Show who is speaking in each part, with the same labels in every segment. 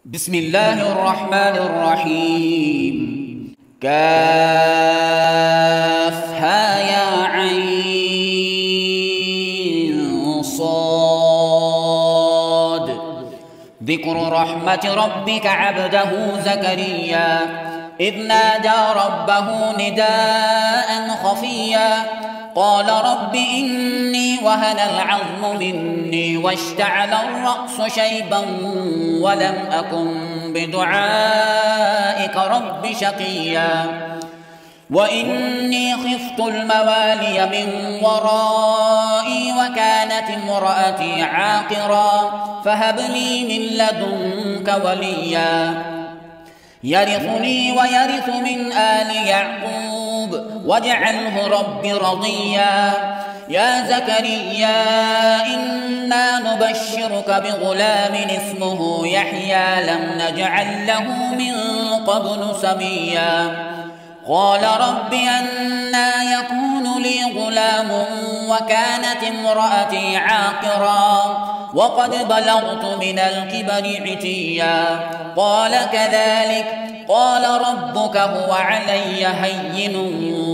Speaker 1: بسم الله الرحمن الرحيم. كافها يا عين صاد. ذكر رحمة ربك عبده زكريا إذ نادى ربه نداء خفيا قال رب إني وهن العظم مني واشتعل الرأس شيبا ولم أكن بدعائك رب شقيا وإني خفت الموالي من ورائي وكانت امرأتي عاقرا فهب لي من لدنك وليا يرثني ويرث من آل يعقوب واجعله رب رضيا يا زكريا إنا نبشرك بغلام اسمه يحيى لم نجعل له من قبل سميا قال رب أنى يكون لي غلام وكانت امرأتي عاقرا وقد بلغت من الكبر عتيا قال كذلك قال ربك هو علي هين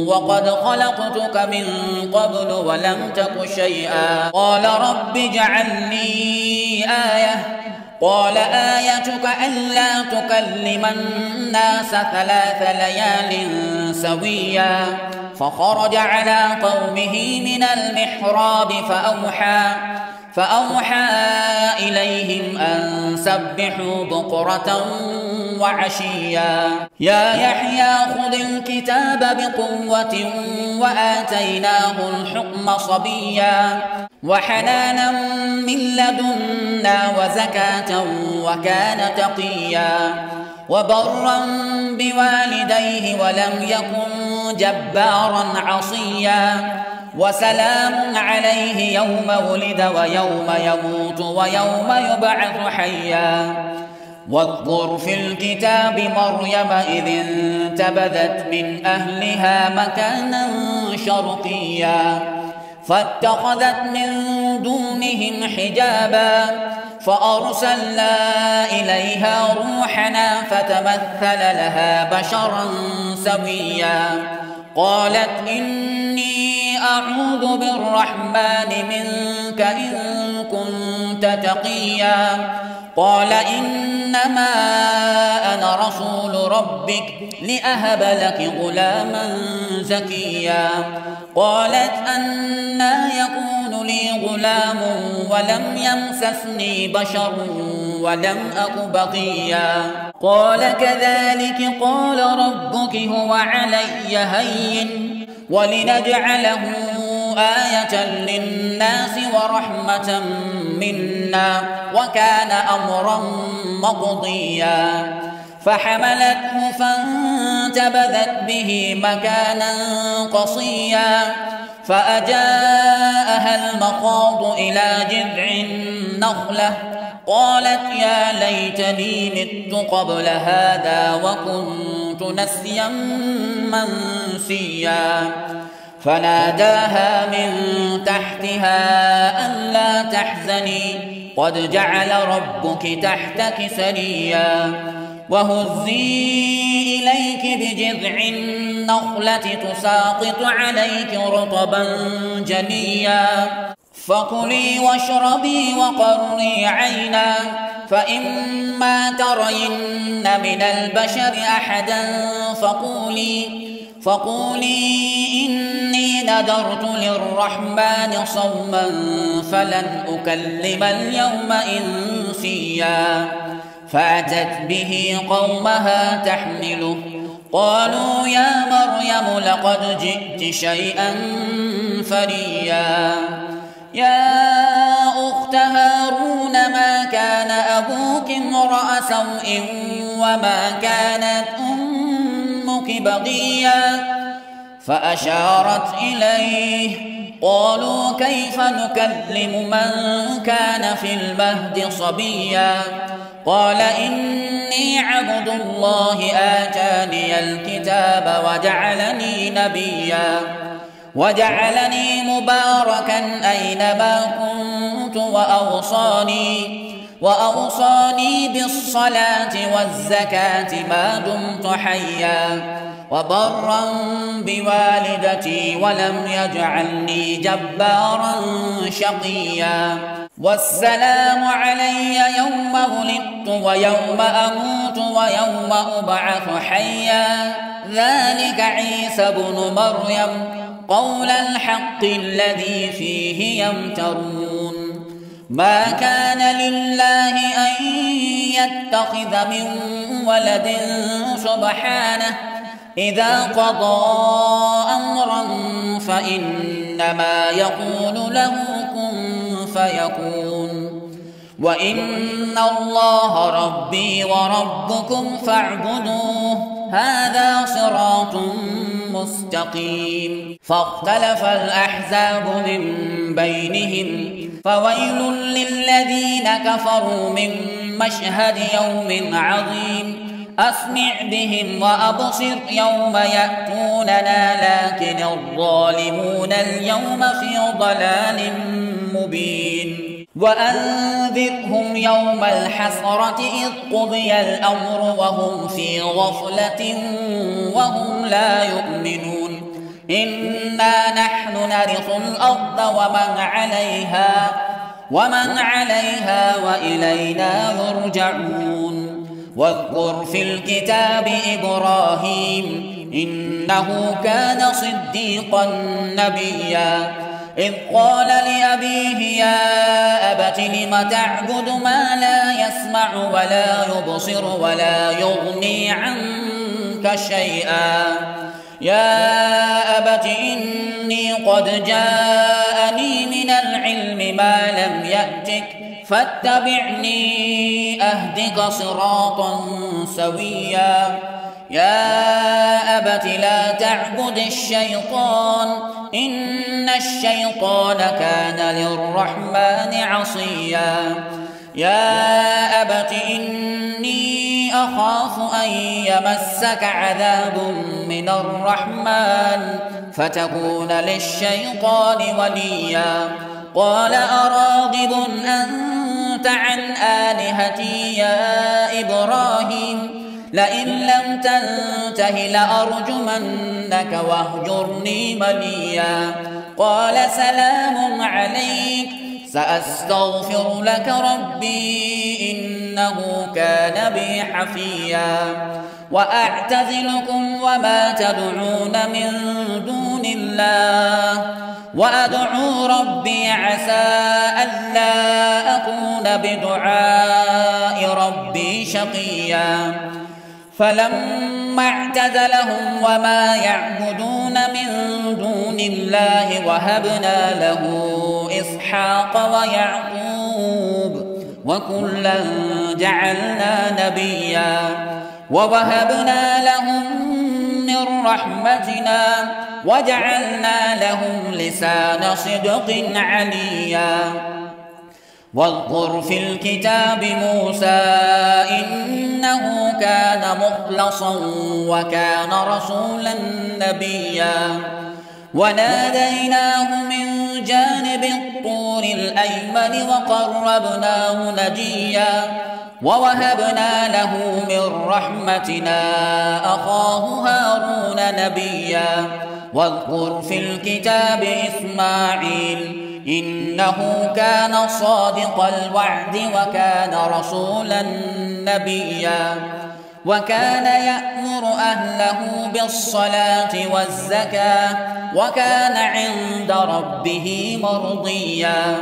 Speaker 1: وقد خلقتك من قبل ولم تك شيئا قال رب اجعل لي آية قال آيتك ألا تكلم الناس 3 ليال سويا فخرج على قومه من المحراب فأوحى إليهم أن سبحوا بكرة وعشيا يا يحيى خذ الكتاب بقوة وآتيناه الحكم صبيا وحنانا من لدنا وزكاة وكان تقيا وبرا بوالديه ولم يكن جبارا عصيا وسلام عليه يوم ولد ويوم يموت ويوم يبعث حيا واذكر في الكتاب مريم إذ انتبذت من أهلها مكانا شرقيا فاتخذت من دونهم حجابا فأرسلنا إليها روحنا فتمثل لها بشرا سويا قالت إني أعوذ بالرحمن منك إن كنت تقيا قال إنما أنا رسول ربك لأهب لك غلاما زكيا قالت أنى يكون لي غلام ولم يمسسني بشر ولم أك بغيا قال كذلك قال ربك هو علي هين ولنجعله آية للناس ورحمة منا وكان أمرا مقضيا فحملته فانتبذت به مكانا قصيا فأجاءها المخاض إلى جذع النخلة قالت يا ليتني مت قبل هذا وكنت نسيا منسيا فناداها من تحتها ألا تحزني قد جعل ربك تحتك سريا وهزي إليك بجذع النخلة تساقط عليك رطبا جنيا فكلي واشربي وقري عينا فإما ترين من البشر أحدا فقولي إني نذرت للرحمن صوما فلن أكلم اليوم إنسيا فأتت به قومها تحمله قالوا يا مريم لقد جئت شيئا فريا يا أخت هارون ما كان أبوك امرأ سوء وما كانت أمك بغيا فأشارت إليه قالوا كيف نكلم من كان في المهد صبيا قال إني عبد الله آتاني الكتاب وجعلني نبيا وجعلني مباركا أينما كنت وأوصاني وأوصاني بالصلاة والزكاة ما دمت حيا وبرا بوالدتي ولم يجعلني جبارا شقيا والسلام علي يوم ولدت ويوم أموت ويوم أبعث حيا ذلك عيسى بن مريم قول الحق الذي فيه يمترون ما كان لله أن يتخذ من ولد سبحانه إذا قضى أمرا فإنما يقول له كن فيكون وإن الله ربي وربكم فاعبدوه هذا صراط مستقيم فاختلف الأحزاب من بينهم فويل للذين كفروا من مشهد يوم عظيم أسمع بهم وأبصر يوم يأتوننا لكن الظالمون اليوم في ضلال مبين وأنذرهم يوم الحسرة إذ قضي الأمر وهم في غفلة وهم لا يؤمنون إنا نحن نرث الأرض ومن عليها وإلينا يرجعون واذكر في الكتاب إبراهيم إنه كان صديقا نبيا إذ قال لأبيه يا أبت لم تعبد ما لا يسمع ولا يبصر ولا يغني عنك شيئا يا أبت إني قد جاءني من العلم ما لم يأتك فاتبعني أهدك صراطا سويا يا أبت لا تعبد الشيطان إن الشيطان كان للرحمن عصيا يا أبت إني أخاف أن يمسك عذاب من الرحمن فتكون للشيطان وليا قال أراغب أنت عن آلهتي يا إبراهيم لئن لم تنته لأرجمنك واهجرني مليا قال سلام عليك سأستغفر لك ربي إنه كان بي حفيا وأعتزلكم وما تدعون من دون الله وأدعو ربي عسى ألا أكون بدعاء ربي شقيا فلما اعتزلهم وما يعبدون من دون الله وهبنا له إسحاق ويعقوب وكلا جعلنا نبيا ووهبنا لهم من رحمتنا وجعلنا لهم لسان صدق عليا واذكر في الكتاب موسى إنه كان مخلصا وكان رسولا نبيا وناديناه من جانب الطور الأيمن وقربناه نجيا ووهبنا له من رحمتنا أخاه هارون نبيا واذكر في الكتاب إسماعيل إنه كان صادق الوعد وكان رسولا نبيا وكان يأمر أهله بالصلاة والزكاة وكان عند ربه مرضيا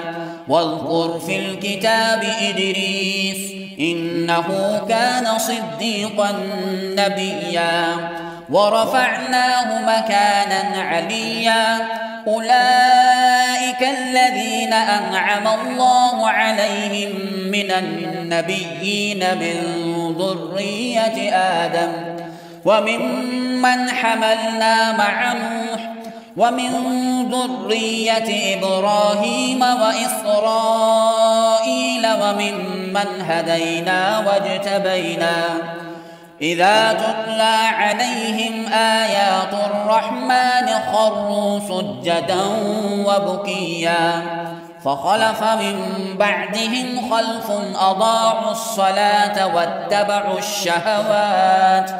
Speaker 1: واذكر في الكتاب إدريس إنه كان صديقا نبيا ورفعناه مكانا عليا أولئك الذين أنعم الله عليهم من النبيين من ذرية آدم وممن حملنا مع نوح ومن ذرية إبراهيم وإسرائيل وممن هدينا واجتبينا إذا تتلى عليهم آيات الرحمن خروا سجدا وبكيا فخلف من بعدهم خلف أضاعوا الصلاة واتبعوا الشهوات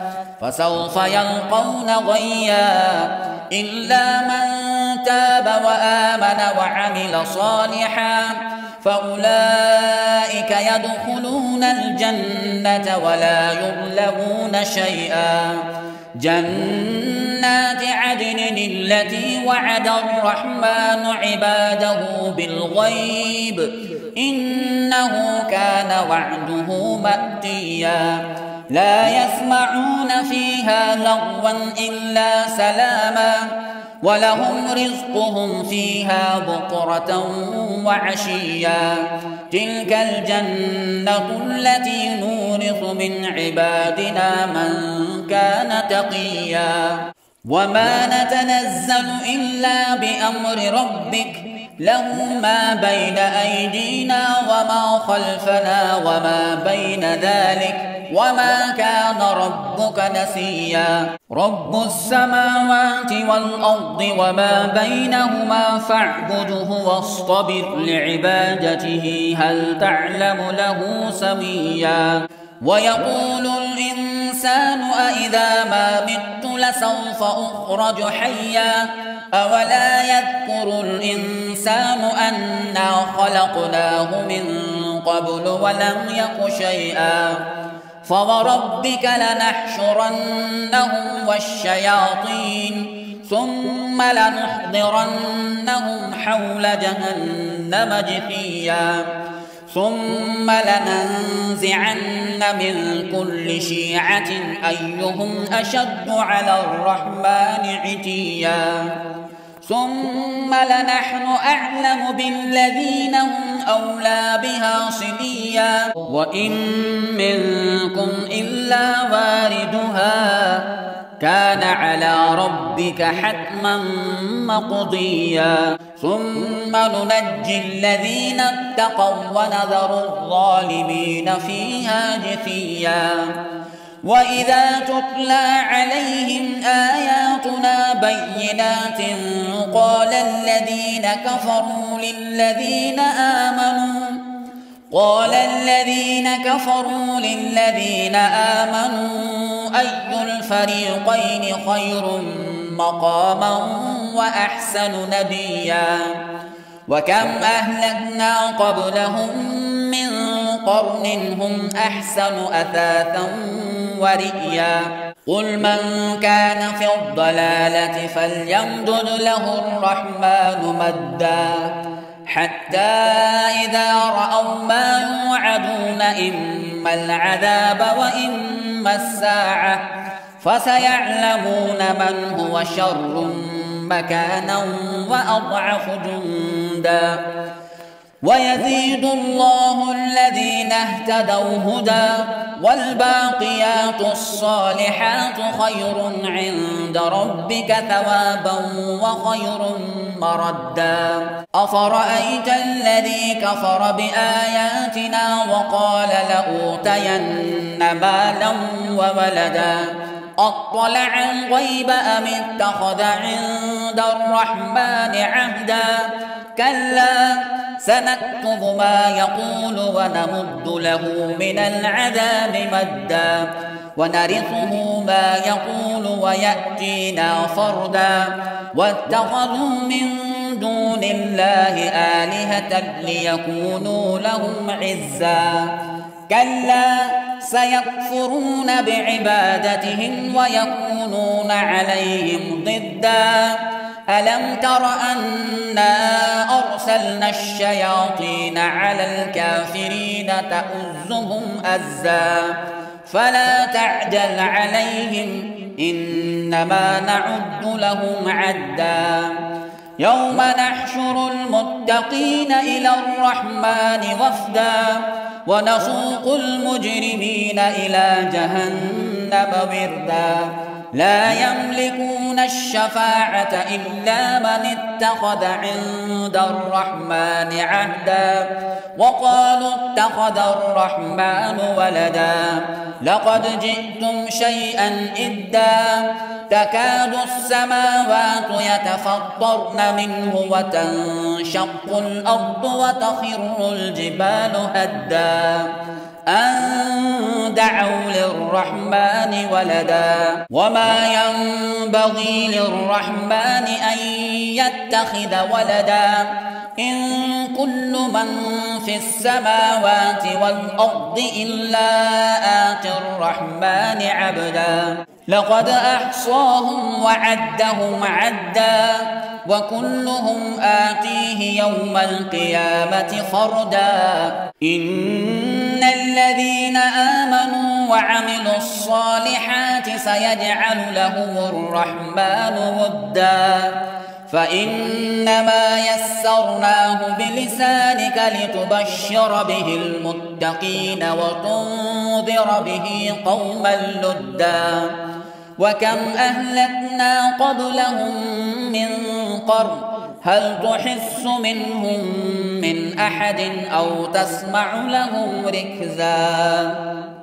Speaker 1: فسوف يلقون غيا إلا من تاب وآمن وعمل صالحا فأولئك يدخلون الجنة ولا يظلمون شيئا جنات عدن التي وعد الرحمن عباده بالغيب إنه كان وعده مأتيا لا يسمعون فيها لغوا إلا سلاما ولهم رزقهم فيها بكرة وعشيا تلك الجنة التي نورث من عبادنا من كان تقيا وما نتنزل إلا بأمر ربك له ما بين أيدينا وما خلفنا وما بين ذلك وما كان ربك نسيا رب السماوات والأرض وما بينهما فاعبده واصطبر لعبادته هل تعلم له سميا ويقول الإنسان أإذا ما مت لسوف أخرج حيا أولا يذكر الإنسان أنا خلقناه من قبل ولم يك شيئا فوربك لنحشرنهم والشياطين ثم لنحضرنهم حول جهنم جثيا ثم لننزعن من كل شيعة أيهم أشد على الرحمن عتيا ثم لنحن أعلم بالذين هم أولى بها صليا وإن منكم إلا واردها كان على ربك حتما مقضيا ثم ننجي الذين اتقوا ونذر الظالمين فيها جثيا وإذا تتلى عليهم آياتنا بينات قال الذين كفروا للذين آمنوا أي الفريقين خير مقاما وأحسن نديا وكم أهلكنا قبلهم من قرن هم أحسن أثاثا ورئيا قل من كان في الضلالة فليمدد له الرحمن مدا حتى إذا رأوا ما يوعدون إما العذاب وإما الساعة فسيعلمون من هو شر مكانا وأضعف جندا ويزيد الله الذين اهتدوا هدى والباقيات الصالحات خير عند ربك ثوابا وخير مردا أفرأيت الذي كفر بآياتنا وقال لأوتين مالا وولدا أطلع الغيب أم اتخذ عند الرحمن عهدا كلا سنكتب ما يقول ونمد له من العذاب مدا ونرثه ما يقول ويأتينا فردا واتخذوا من دون الله آلهة ليكونوا لهم عزا كلا سيكفرون بعبادتهم ويكونون عليهم ضدا ألم تر أنا أرسلنا الشياطين على الكافرين تؤزهم أزا فلا تعجل عليهم إنما نعد لهم عدا يوم نحشر المتقين إلى الرحمن وفدا ونسوق المجرمين إلى جهنم وردا لا يملكون يملكون الشفاعة إلا من اتخذ عند الرحمن عهدا وقالوا اتخذ الرحمن ولدا لقد جئتم شيئا إدا تكاد السماوات يتفطرن منه وتنشق الأرض وتخر الجبال هدا أن دعوا للرحمن ولدا وما ينبغي للرحمن أن يتخذ ولدا إن كل من في السماوات والأرض إلا آتي الرحمن عبدا لقد أحصاهم وعدهم عدا وكلهم آتيه يوم القيامة فردا إن الذين آمنوا وعملوا الصالحات سيجعل لهم الرحمن ودا فإنما يسرناه بلسانك لتبشر به المتقين وتنذر به قوما لدا وكم أهلكنا قبلهم من قرن هل تحس منهم من أحد أو تسمع لهم ركزا